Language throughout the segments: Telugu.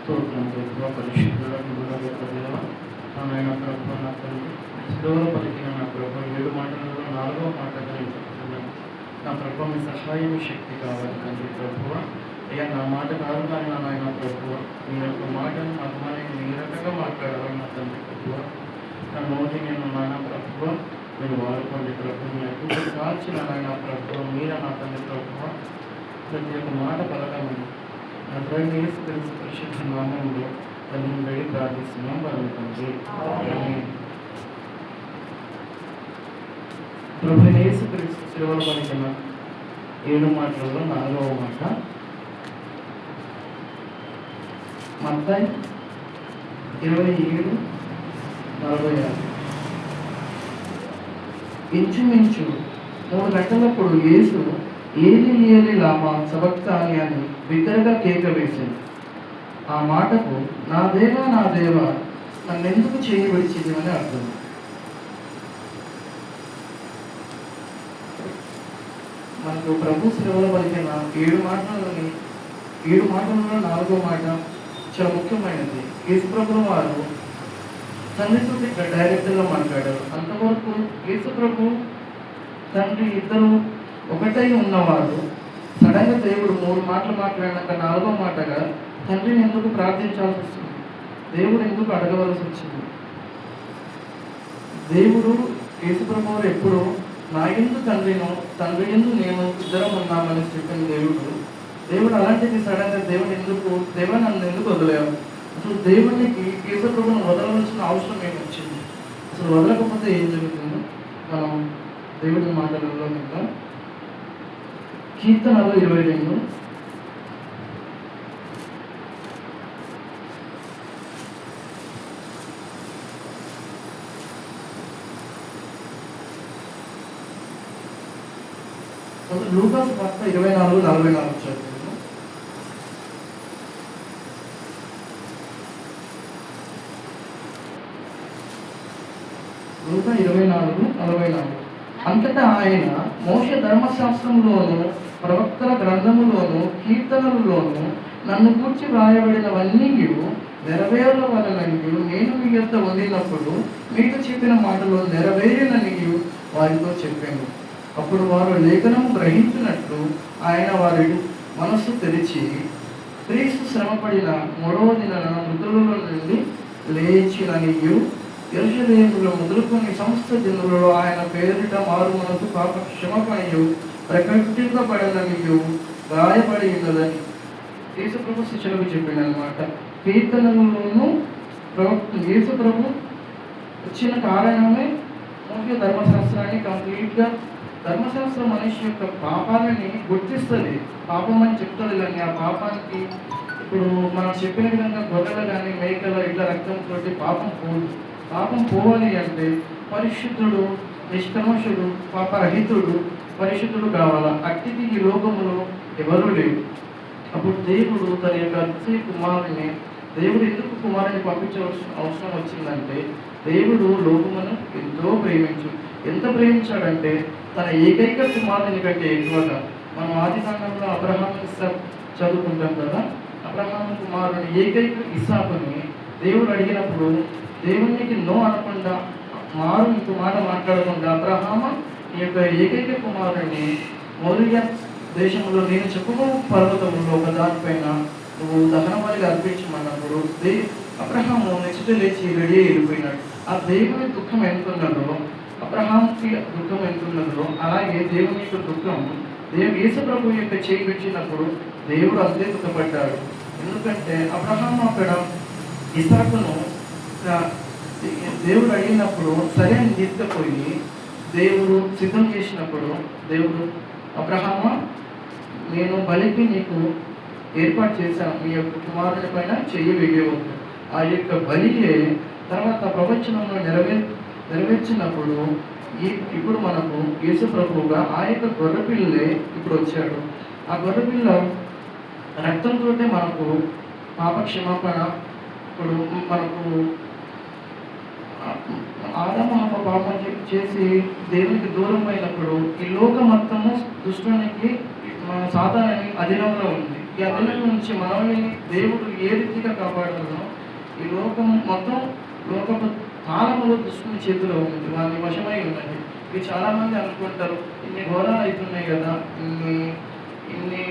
స్తోత్రం ప్రభువా, పరిశుద్ధుల గొప్ప దేవ, నాయన ప్రభువా, నా తండ్రి శిలువలో పలికిన నా ప్రభువా 7 మాటలలో 4వ మాటగా నేను చెప్తున్నాను. నా ప్రభువా, మీ సహాయం శక్తి కావాలి తండ్రి ప్రభువా. అయ్యా, నా మాట కాదు కానీ నా నాయన ప్రభువా, మీ యొక్క మాటను అభిమానికి మీ రకంగా మాట్లాడాలి నా తండ్రి ప్రభువా. నా నోటి నేను నాయన ప్రభువా మీరు వాడుకోండి ప్రభు. మీ అద్భుతం కాల్చిన నాయన ప్రభువా, మీరే నా తండ్రి ప్రభువా. ప్రతి ఒక్క మాట పలకమని నా తండ్రి యేసు క్రీస్తు పరిశుద్ధ నామములో తల్లిని వేడి ప్రార్థిస్తున్నాం తండ్రి. ప్రభు యేసు క్రీస్తు శిలువలో పలికిన 7 మాటలలో 4వ మాట మత్తయి 27:46. ఇంచుమించు 3 గంటలప్పుడు యేసు ఏలి ఏలి లామా సబక్తాని అని బిగ్గరగా కేక వేసింది. ఆ మాటకు నా దేవా నన్నెందుకు చేయి విడిచింది అని అర్థం. మనకు ప్రభు శిలువలో పలికిన 7 మాటలలో 4వ మాట చాలా ముఖ్యమైనది. యేసు ప్రభువు వారు తండ్రితో డైరెక్ట్గా మాట్లాడారు. అంతవరకు యేసు ప్రభు తండ్రి ఇద్దరు ఒకటై ఉన్నవారు సడన్గా దేవుడు 3 మాటలు మాట్లాడినాక 4వ మాటగా తండ్రిని ఎందుకు ప్రార్థించాల్సి వస్తుంది? దేవుడు ఎందుకు అడగవలసి వచ్చింది? దేవుడు యేసు ప్రభు వారు ఎప్పుడు నా యందు తండ్రి యందు నేను ఇద్దరం ఉన్నామని చెప్పిన దేవుడు అలాంటిది సడన్గా దేవుడు నన్ను ఎందుకు వదిలేవు? అసలు దేవునికి యేసు ప్రభువును వదలవలసిన అవసరం ఏమొచ్చింది? అసలు వదలకపోతే ఏం జరుగుతుందో మనం దేవుడి మాటలలో విందాం. కీర్తనలు 22 లూకాసు వార్త 24:44 చదువుతున్నాం. లూకా 24:44. అంతటా ఆయన మోషే ధర్మశాస్త్రంలోను ప్రవక్తల గ్రంథములోను కీర్తనలలోను నన్ను గూర్చి వ్రాయబడినవన్నీ నెరవేరవలననియు నేను మీ యొద్ద ఉండినప్పుడు మీకు చెప్పిన మాటలు నెరవేరిననియు వారితో చెప్పాను. అప్పుడు వారు లేఖనం గ్రహించినట్లు ఆయన వారి మనస్సు తెరిచి క్రీస్తు శ్రమపడిన 3వ దినాన మృతులలో నుండి లేచిననియు యెరూషలేములో మొదలుకొని సమస్త జనులలో ఆయన పేరిట మారు మనసు పాప క్షమాపణయు ప్రకటింపబడననియు గాయపడి ఉన్నదని యేసు ప్రభు శిష్యులకు చెప్పిందనమాట. కీర్తనలోను యేసు ప్రభు వచ్చిన కారణమే మోషే ధర్మశాస్త్రాన్ని కంప్లీట్గా ధర్మశాస్త్రం మనిషి యొక్క పాపాలని గుర్తిస్తుంది. పాపం అని చెప్తుంది కానీ ఆ పాపానికి ఇప్పుడు మనం చెప్పిన విధంగా గొర్రెలు కానీ మేకల ఇట్లా రక్తంతో పాపం పోవాలి అంటే పరిశుద్ధుడు, నిష్కల్మషుడు, పాపరహితుడు, పరిశుద్ధుడు కావాలా. అట్టిది ఈ లోకములో ఎవరూ లేవు. అప్పుడు దేవుడు తన యొక్క అతిశయ కుమారుని ఎందుకు కుమారుని పంపించవలసిన అవసరం వచ్చిందంటే దేవుడు లోకమును ఎంతో ఎంత ప్రేమించాడంటే తన ఏకైక కుమారుని కంటే ఎక్కువగా. మనం ఆదికాండంలో అబ్రహాము చదువుకుంటాం కదా. అబ్రహాము కుమారుని ఏకైక ఇస్సాకుని దేవుడు అడిగినప్పుడు దేవునికి నో అనకుండా ఇంకో మాట మాట్లాడకుండా అబ్రహాము ఈ యొక్క ఏకైక కుమారుని మోరియా దేశంలో నేను చెప్పుకో పర్వతంలో ఒక దానిపైన నువ్వు దహనబలిగా అర్పించమన్నప్పుడు అబ్రహాము నెక్స్ట్ లేచి రెడీ వెళ్ళిపోయినాడు. ఆ దేవుని దుఃఖం ఎంతున్నదో అబ్రహాంకి దుఃఖం ఎంతున్నదో అలాగే దేవుని యొక్క దుఃఖం యేసు ప్రభు యొక్క చేయి పెట్టినప్పుడు దేవుడు అంతే దుఃఖపడ్డాడు. ఎందుకంటే అబ్రహాము అక్కడ ఇసాకును దేవుడు అడిగినప్పుడు సరే అని తీసుకుపోయి దేవుడు సిద్ధం చేసినప్పుడు దేవుడు అబ్రహాము నేను బలికి నీకు ఏర్పాటు చేశాను, మీ యొక్క కుమారుని పైన చెయ్యి వేయవద్దు. ఆ యొక్క బలియే తర్వాత ప్రపంచంలో నెరవేర్చినప్పుడు ఇప్పుడు మనకు యేసు ప్రభువుగా ఆ యొక్క గొర్రెపిల్లే ఇప్పుడు వచ్చాడు. ఆ గొర్రెపిల్ల రక్తంతో మనకు పాప క్షమాపణ. ఇప్పుడు మనకు ఆదాము హవ్వ పాపం చేసి దేవునికి దూరం అయినప్పుడు ఈ లోకం మొత్తము దుష్టునికి సాతానుని అధీనంలో ఉంది. ఈ అధీనం నుంచి మనల్ని దేవుడు ఏ రీతిగా కాపాడాలో ఈ లోకం మొత్తం లోకపు కాలములో దుష్టుని చేతిలో ఉంది, వాళ్ళని వశమై ఉన్నది. ఇవి చాలా మంది అనుకుంటారు, ఇన్ని ఘోరాలు అవుతున్నాయి కదా, ఇన్ని ఇన్ని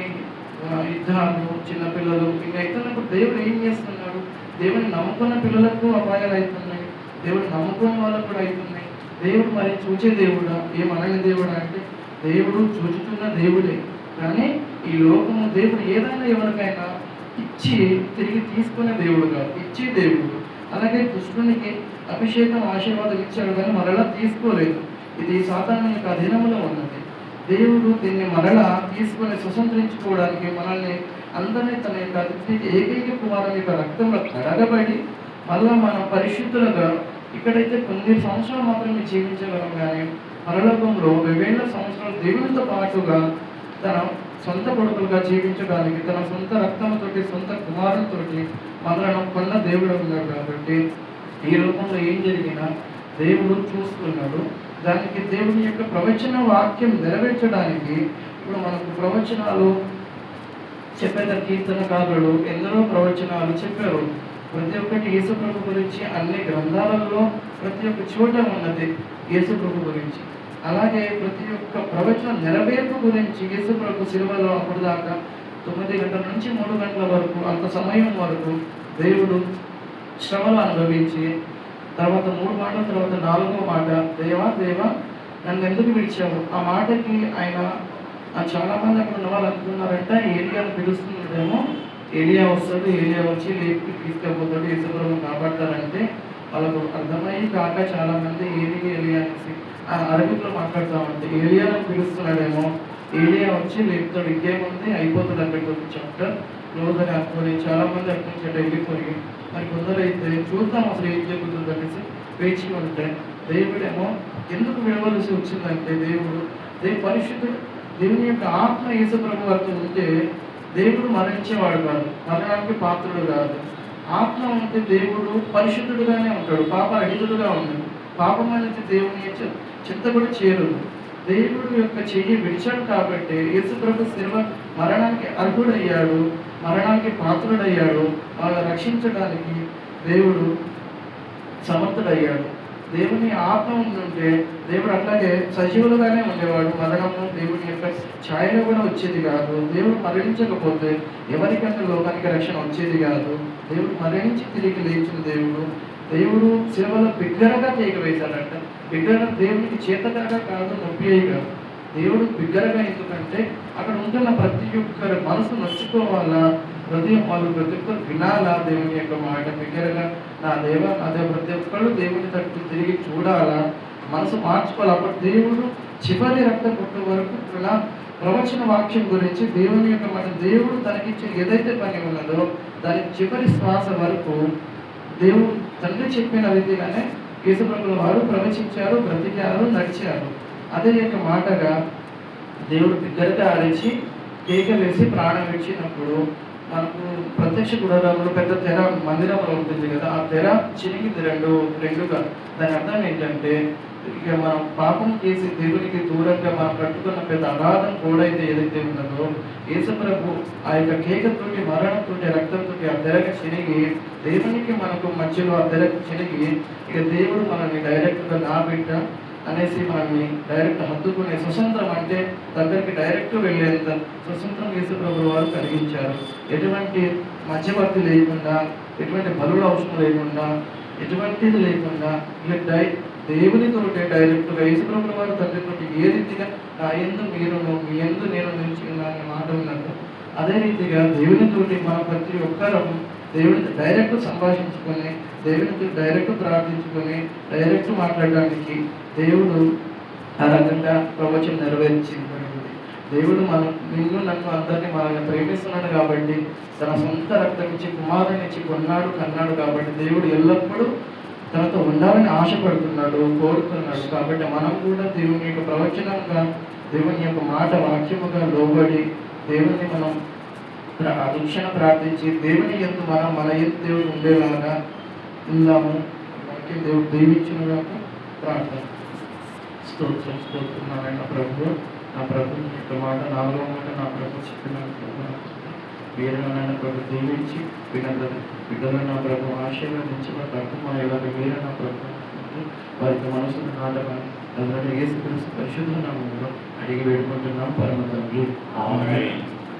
యుద్ధాలు, చిన్నపిల్లలు ఇవి అవుతున్నప్పుడు దేవుడు ఏం చేస్తున్నాడు? దేవుని నమ్ముకున్న పిల్లలకు అపాయాలు అవుతున్నాయి, దేవుడు నమ్ముకున్న వాళ్ళకు కూడా అవుతున్నాయి. దేవుడు మరి చూచే దేవుడా, ఏమనని దేవుడా అంటే దేవుడు చూచుతున్న దేవుడే. కానీ ఈ లోకము దేవుడు ఏదైనా ఎవరికైనా ఇచ్చి తిరిగి తీసుకునే దేవుడు కాదు, ఇచ్చే దేవుడు. అలాగే దుష్టునికి అభిషేకం ఆశీర్వాదం ఇచ్చాడు కానీ మరలా తీసుకోలేదు. ఇది సాతాను యొక్క అధీనంలో ఉన్నది. దేవుడు దీన్ని మరలా తీసుకొని స్వతంత్రించుకోవడానికి మనల్ని అందరినీ తన యొక్క ఏకైక కుమారుని యొక్క రక్తంలో కడగబడి మళ్ళా మనం పరిశుద్ధులుగా ఇక్కడైతే కొన్ని సంవత్సరాలు మాత్రమే జీవించగలం, కానీ పరలోకంలో 2000 సంవత్సరాలు దేవునితో పాటుగా తన సొంత కొడుకులుగా జీవించడానికి తన సొంత రక్తంతోటి సొంత కుమారులతోటి మనలను కొన్న దేవుడు ఉన్నాడు. కాబట్టి ఈ లోకంలో ఏం జరిగినా దేవుడు చూస్తున్నాడు. దానికి దేవుని యొక్క ప్రవచన వాక్యం నెరవేర్చడానికి ఇప్పుడు మనకు ప్రవచనాలు చెప్పేట కీర్తనకారులు ఎందరో ప్రవచనాలు చెప్పారు. ప్రతి ఒక్కటి యేసుప్రభు గురించి అన్ని గ్రంథాలలో ప్రతి ఒక్క చోట ఉన్నది యేసుప్రభు గురించి. అలాగే ప్రతి ఒక్క ప్రవచన నెరవేర్పు గురించి యేసుప్రభు సిలువలో అప్పుడు దాకా 9 గంటల నుంచి 3 గంటల వరకు అంత సమయం వరకు దేవుడు శ్రమలు అనుభవించి తర్వాత 3 మాటల తర్వాత 4వ మాట, దేవా దేవా నన్ను ఎందుకు విడిచావు? ఆ మాటకి ఆయన చాలామంది అక్కడ ఉన్న వాళ్ళు అనుకున్నారంట ఏలియాను పిలుస్తున్నాడేమో, ఏలియా వస్తాడు, ఏలియా వచ్చి లేపి తీసుకెళ్ళిపోతాడు, యేసుప్రభుని కాపాడతారంటే వాళ్ళకు అర్థమయ్యి కాక చాలామంది ఏలియా అనేసి అరబిక్లో మాట్లాడుతూ ఉంటే ఏలియాను పిలుస్తున్నాడేమో, ఏలియా వచ్చి లేపుతాడు, ఇంకేముంది అయిపోతుంది అక్కడికి చాప్టర్ క్లోజ్ అని అనుకొని చాలామంది అక్కడి నుంచి వెళ్ళిపోయి మరి కొందరైతే చూద్దాం అసలు ఏం జరుగుతుంది అనేసి వేచి ఉంటే దేవుడేమో ఎందుకు విడవలసి వచ్చిందంటే దేవుడు పరిశుద్ధుడు, దేవుని యొక్క ఆత్మ యేసుప్రభు వారితో ఉంటే దేవుడు మరణించేవాడు కాదు, మరణానికి పాత్రుడు కాదు. ఆత్మ ఉంటే దేవుడు పరిశుద్ధుడుగానే ఉంటాడు, పాపరహితుడుగా ఉన్నాడు. పాపం అనేది దేవుని చింత కూడా చేరదు. దేవుడు యొక్క చెయ్యి విడిచాడు కాబట్టి యేసుప్రభు శిలువ మరణానికి అర్హుడయ్యాడు, మరణానికి పాత్రుడయ్యాడు. వాళ్ళని రక్షించడానికి దేవుడు సమర్థుడయ్యాడు. దేవుని ఆత్మ ఉంటే దేవుడు అట్లాగే సజీవులుగానే ఉండేవాడు. మరణము దేవుని యొక్క ఛాయలో కూడా వచ్చేది కాదు. దేవుడు మరణించకపోతే ఎవరికైనా లోకానికి రక్షణ వచ్చేది కాదు. దేవుడు మరణించి తిరిగి లేచిన దేవుడు సేవలో బిగ్గరగా తీగ వేశాడంట. బిగ్గరగా దేవునికి చేతగా కాదు, నొప్పి కాదు. దేవుడు బిగ్గరగా ఎందుకంటే అక్కడ ఉంటున్న ప్రతి ఒక్కరి మనసు నచ్చుకోవాలా, హృదయం వాళ్ళు ప్రతి ఒక్కరు వినాలా దేవుని యొక్క మాట. బిగ్గరగా నా దేవ ప్రతి ఒక్కళ్ళు దేవుని తట్టు తిరిగి చూడాలా, మనసు మార్చుకోవాలి. అప్పుడు దేవుడు చివరి రక్త పుట్టు వరకు ఇలా ప్రవచన వాక్యం గురించి దేవుని యొక్క మాట, దేవుడు తనకిచ్చిన ఏదైతే పని ఉన్నదో దాని చివరి శ్వాస వరకు దేవుడు తండ్రి చెప్పిన రీతిగానే యేసుప్రభుల వారు ప్రవచించారు, బ్రతికారు, నడిచారు. అదే యొక్క మాటగా దేవుడు బిగ్గరగా అరిచి కేక వేసి ప్రాణం విడిచినప్పుడు మనకు ప్రత్యక్ష గుడారంలో పెద్ద తెర మందిరంలో ఉంటుంది కదా, ఆ తెర చిరిగింది రెండుగా. దాని అర్థం ఏంటంటే ఇక మనం పాపం చేసి దేవునికి దూరంగా మనం కట్టుకున్న పెద్ద అగాధం కూడైతే ఏదైతే ఉన్నదో యేసుప్రభు ఆ యొక్క కేకతోటి మరణంతో రక్తంతో ఆ తెరకి చిరిగి దేవునికి మనకు మధ్యలో ఆ తెరకు చిరిగి ఇక దేవుడు మనల్ని డైరెక్ట్గా నా బిడ్డ అనేసి మనల్ని డైరెక్ట్ హత్తుకునే స్వతంత్రం, అంటే దగ్గరికి డైరెక్ట్ వెళ్ళేంత స్వతంత్రం యేసుప్రభు వారు కలిగించారు. ఎటువంటి మధ్యవర్తి లేకుండా, ఎటువంటి బలుల అవసరం లేకుండా, ఎటువంటిది లేకుండా ఇక దేవునితోటే డైరెక్ట్గా యేసుప్రభు వారు తండ్రితోటి ఏ రీతిగా నా యందు మీరును మీ యందు నేను నిలిచిన మాట ఉన్నట్టు అదే రీతిగా దేవునితోటి మన ప్రతి ఒక్కరూ దేవునితో డైరెక్ట్ సంభాషించుకొని, దేవునితో డైరెక్ట్ ప్రార్థించుకొని, డైరెక్ట్ మాట్లాడడానికి దేవుడు ఆ రకంగా ప్రవచనం నెరవేర్చింది. దేవుడు నిన్ను నన్ను అందరినీ మనల్ని ప్రేమిస్తున్నాడు కాబట్టి తన సొంత రక్తం ఇచ్చి కుమారుని ఇచ్చి కొన్నాడు, కన్నాడు. కాబట్టి దేవుడు ఎల్లప్పుడూ తనతో ఉండాలని ఆశపడుతున్నాడు, కోరుతున్నాడు. కాబట్టి మనం కూడా దేవుని యొక్క ప్రవచనంగా, దేవుని యొక్క మాట వాక్యముగా లోబడి దేవుని మనం అధిక్షణ ప్రార్థించి దేవుని యందు మన యందు దేవుడు ఉండేలాగా ఉందాము. మనకి దేవుడు దీవించిన ప్రార్థన. స్తోత్రం నారాయణ ప్రభు. నా ప్రభు యొక్క మాట 4వ మాట నా ప్రభు చెప్పిన మీరు నన్ను ప్రభు దీవించి బిడ్డలు నా ప్రభు ఆశీర్వదించి వారి కుటుంబాలు మీరు నా ప్రభు వారికి మనసును నాటమని అందులో యేసుక్రీస్తు పరిశుద్ధ నామములో అడిగి వేడుకుంటున్నాం పరమ తండ్రి. ఆమేన్.